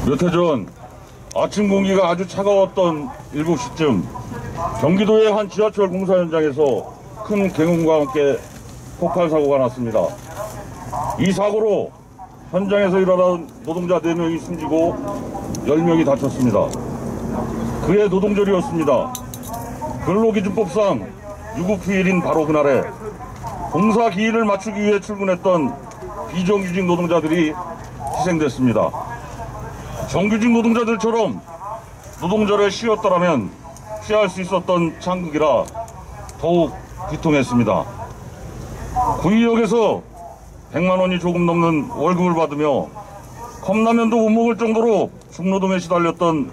몇 해 전 아침 공기가 아주 차가웠던 7시쯤 경기도의 한 지하철 공사 현장에서 큰 경운과 함께 폭발 사고가 났습니다. 이 사고로 현장에서 일하던 노동자 4명이 숨지고 10명이 다쳤습니다. 그해 노동절이었습니다. 근로기준법상 유급휴일인 바로 그날에 공사 기일을 맞추기 위해 출근했던 비정규직 노동자들이 희생됐습니다. 정규직 노동자들처럼 노동절에 쉬었더라면 피할 수 있었던 창극이라 더욱 비통했습니다. 구의역에서 100만 원이 조금 넘는 월급을 받으며 컵라면도 못 먹을 정도로 중노동에 시달렸던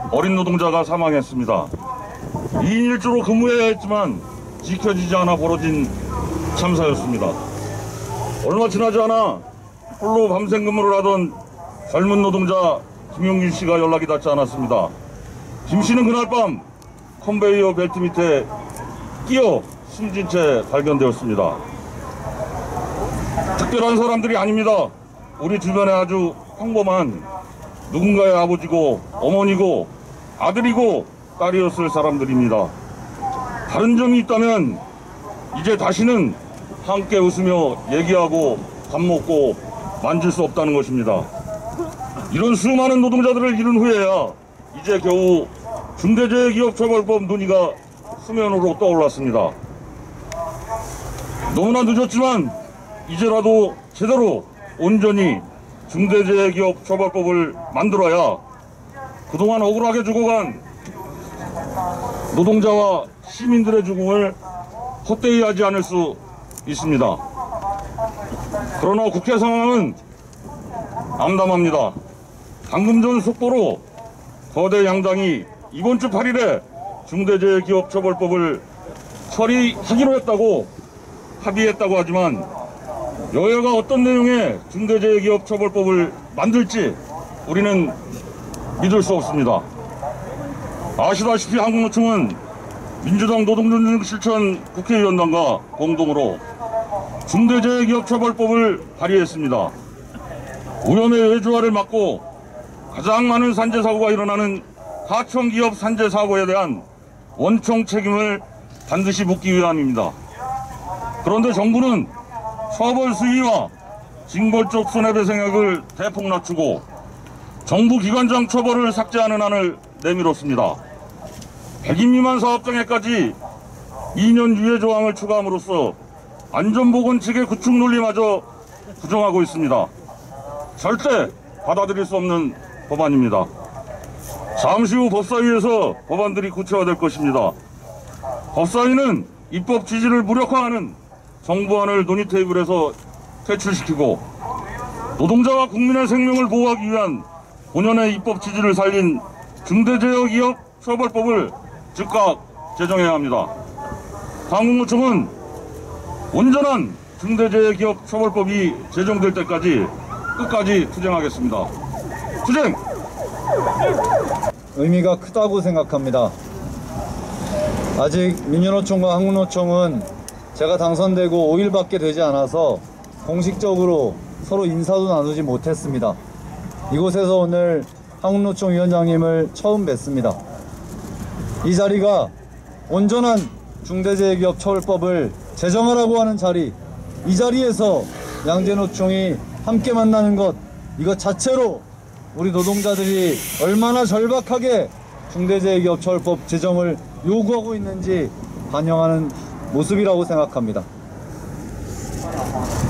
어린 노동자가 사망했습니다. 2인 1조로 근무해야 했지만 지켜지지 않아 벌어진 참사였습니다. 얼마 지나지 않아 홀로 밤샘 근무를 하던 젊은 노동자 김용진 씨가 연락이 닿지 않았습니다. 김 씨는 그날 밤 컨베이어 벨트 밑에 끼어 숨진 채 발견되었습니다. 특별한 사람들이 아닙니다. 우리 주변에 아주 평범한 누군가의 아버지고 어머니고 아들이고 딸이었을 사람들입니다. 다른 점이 있다면 이제 다시는 함께 웃으며 얘기하고 밥 먹고 만질 수 없다는 것입니다. 이런 수많은 노동자들을 잃은 후에야 이제 겨우 중대재해기업처벌법 논의가 수면으로 떠올랐습니다. 너무나 늦었지만 이제라도 제대로 온전히 중대재해기업처벌법을 만들어야 그동안 억울하게 죽어간 노동자와 시민들의 죽음을 헛되이 하지 않을 수 있습니다. 그러나 국회 상황은 암담합니다. 방금 전 속보로 거대 양당이 이번 주 8일에 중대재해기업처벌법을 처리하기로 했다고 합의했다고 하지만 여야가 어떤 내용의 중대재해기업처벌법을 만들지 우리는 믿을 수 없습니다. 아시다시피 한국노총은 민주당 노동존중실천 국회의원단과 공동으로 중대재해기업처벌법을 발의했습니다. 오염의 외주화를 막고 가장 많은 산재사고가 일어나는 하청기업 산재사고에 대한 원총 책임을 반드시 묻기 위함입니다. 그런데 정부는 처벌 수위와 징벌적 손해배상액을 대폭 낮추고 정부 기관장 처벌을 삭제하는 안을 내밀었습니다. 100인 미만 사업장에까지 2년 유예 조항을 추가함으로써 안전보건칙의 구축 논리마저 부정하고 있습니다. 절대 받아들일 수 없는 법안입니다. 잠시 후 법사위에서 법안들이 구체화될 것입니다. 법사위는 입법 취지를 무력화하는 정부안을 논의 테이블에서 퇴출시키고 노동자와 국민의 생명을 보호하기 위한 본연의 입법 취지를 살린 중대재해기업처벌법을 즉각 제정해야 합니다. 한국노총은 온전한 중대재해기업처벌법이 제정될 때까지 끝까지 투쟁하겠습니다. 투쟁! 의미가 크다고 생각합니다. 아직 민주노총과 한국노총은 제가 당선되고 5일밖에 되지 않아서 공식적으로 서로 인사도 나누지 못했습니다. 이곳에서 오늘 한국노총 위원장님을 처음 뵙습니다. 이 자리가 온전한 중대재해기업처벌법을 제정하라고 하는 자리, 이 자리에서 양재노총이 함께 만나는 것, 이것 자체로 우리 노동자들이 얼마나 절박하게 중대재해기업처벌법 제정을 요구하고 있는지 반영하는 모습이라고 생각합니다.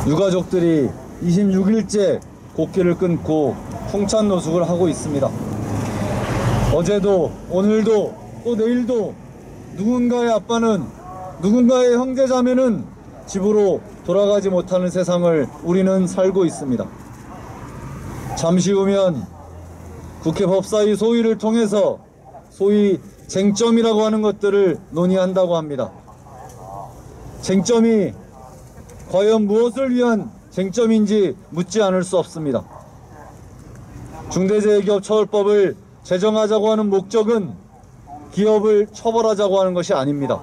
유가족들이 26일째 곡기를 끊고 풍찬노숙을 하고 있습니다. 어제도 오늘도 또 내일도 누군가의 아빠는, 누군가의 형제자매는 집으로 돌아가지 못하는 세상을 우리는 살고 있습니다. 잠시 후면 국회 법사위 소위를 통해서 소위 쟁점이라고 하는 것들을 논의한다고 합니다. 쟁점이 과연 무엇을 위한 쟁점인지 묻지 않을 수 없습니다. 중대재해기업처벌법을 제정하자고 하는 목적은 기업을 처벌하자고 하는 것이 아닙니다.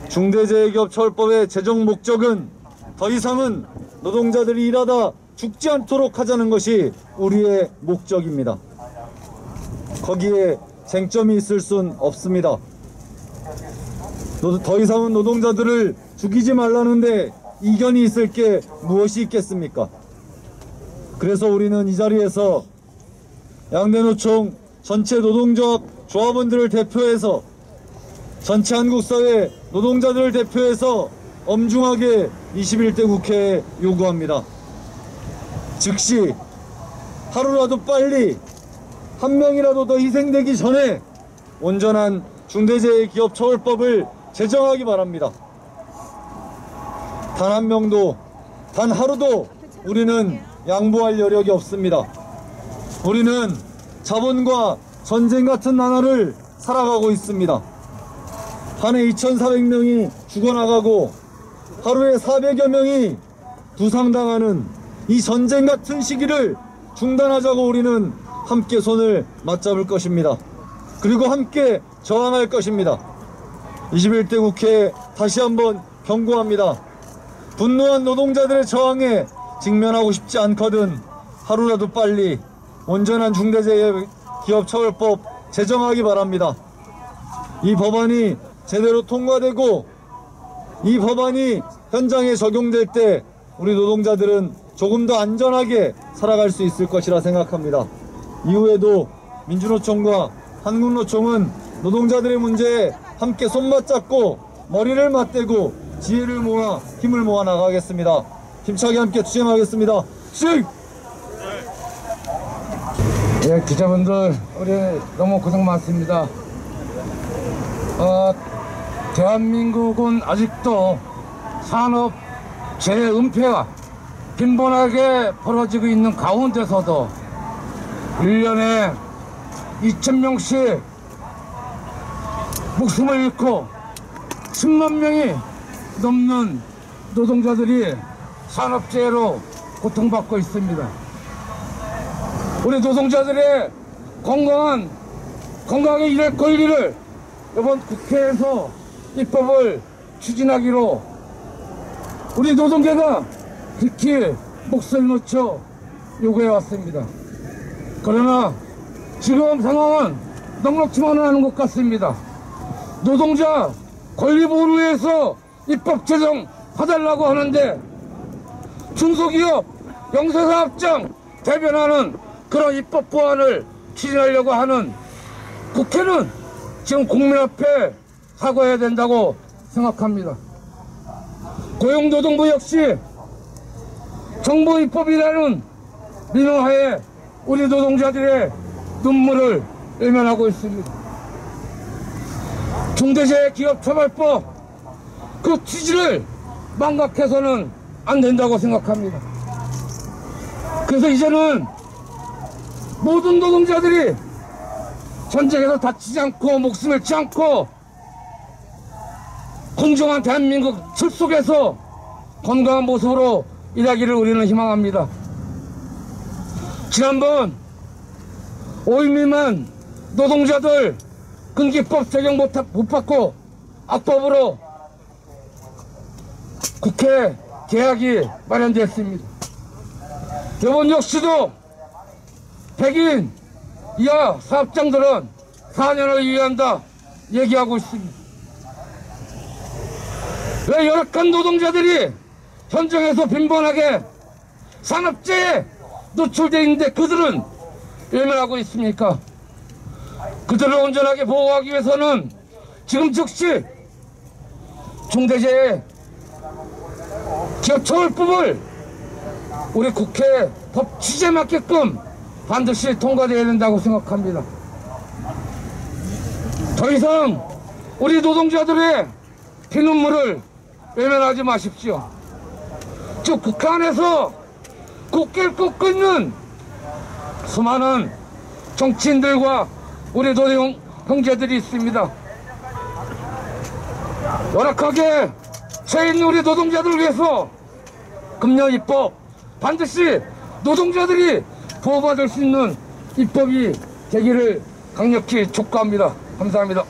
중대재해기업처벌법의 제정 목적은 더 이상은 노동자들이 일하다 죽지 않도록 하자는 것이 우리의 목적입니다. 거기에 쟁점이 있을 순 없습니다. 더 이상은 노동자들을 죽이지 말라는데 이견이 있을 게 무엇이 있겠습니까? 그래서 우리는 이 자리에서 양대노총 전체 노동조합 조합원들을 대표해서 전체 한국사회 노동자들을 대표해서 엄중하게 21대 국회에 요구합니다. 즉시 하루라도 빨리 한 명이라도 더 희생되기 전에 온전한 중대재해기업처벌법을 제정하기 바랍니다. 단 한 명도, 단 하루도 우리는 양보할 여력이 없습니다. 우리는 자본과 전쟁 같은 나라를 살아가고 있습니다. 한 해 2,400명이 죽어나가고 하루에 400여 명이 부상당하는 이 전쟁 같은 시기를 중단하자고 우리는 함께 손을 맞잡을 것입니다. 그리고 함께 저항할 것입니다. 21대 국회에 다시 한번 경고합니다. 분노한 노동자들의 저항에 직면하고 싶지 않거든 하루라도 빨리 온전한 중대재해기업처벌법 제정하기 바랍니다. 이 법안이 제대로 통과되고 이 법안이 현장에 적용될 때 우리 노동자들은 조금 더 안전하게 살아갈 수 있을 것이라 생각합니다. 이후에도 민주노총과 한국노총은 노동자들의 문제에 함께 손맞잡고 머리를 맞대고 지혜를 모아 힘을 모아 나가겠습니다. 힘차게 함께 투쟁하겠습니다. 수행! 예, 기자분들 우리 너무 고생 많습니다. 대한민국은 아직도 산업 재은폐가 빈번하게 벌어지고 있는 가운데서도 1년에 2,000명씩 목숨을 잃고 10만 명이 넘는 노동자들이 산업재해로 고통받고 있습니다. 우리 노동자들의 건강하게 일할 권리를 이번 국회에서 입법을 추진하기로 우리 노동계가 특히 목소리 놓쳐 요구해 왔습니다. 그러나 지금 상황은 넉넉지만은 않은 것 같습니다. 노동자 권리 보호를 위해서 입법 제정 해달라고 하는데 중소기업 영세사업장 대변하는 그런 입법 보완을 추진하려고 하는 국회는 지금 국민 앞에 사과해야 된다고 생각합니다. 고용노동부 역시 정부 입법이라는 민호하에 우리 노동자들의 눈물을 외면하고 있습니다. 중대재해기업처벌법 그 취지를 망각해서는 안 된다고 생각합니다. 그래서 이제는 모든 노동자들이 전쟁에서 다치지 않고 목숨 잃지 않고 공정한 대한민국 실 속에서 건강한 모습으로 일하기를 우리는 희망합니다. 지난번 5인 미만 노동자들 근기법 적용 못 받고 악법으로 국회 개학이 마련됐습니다. 이번 역시도 100인 이하 사업장들은 4년을 유예한다 얘기하고 있습니다. 왜 열악한 노동자들이 현장에서 빈번하게 산업재해에 노출되어 있는데 그들은 외면하고 있습니까? 그들을 온전하게 보호하기 위해서는 지금 즉시 중대재해 기업처벌법을 우리 국회 법 취지에 맞게끔 반드시 통과되어야 된다고 생각합니다. 더 이상 우리 노동자들의 피눈물을 외면하지 마십시오. 즉 북한에서 국기를 꽂고 있는 수많은 정치인들과 우리 노동 형제들이 있습니다. 열악하게 처해 있는 우리 노동자들을 위해서 금년 입법 반드시 노동자들이 보호받을 수 있는 입법이 되기를 강력히 촉구합니다. 감사합니다.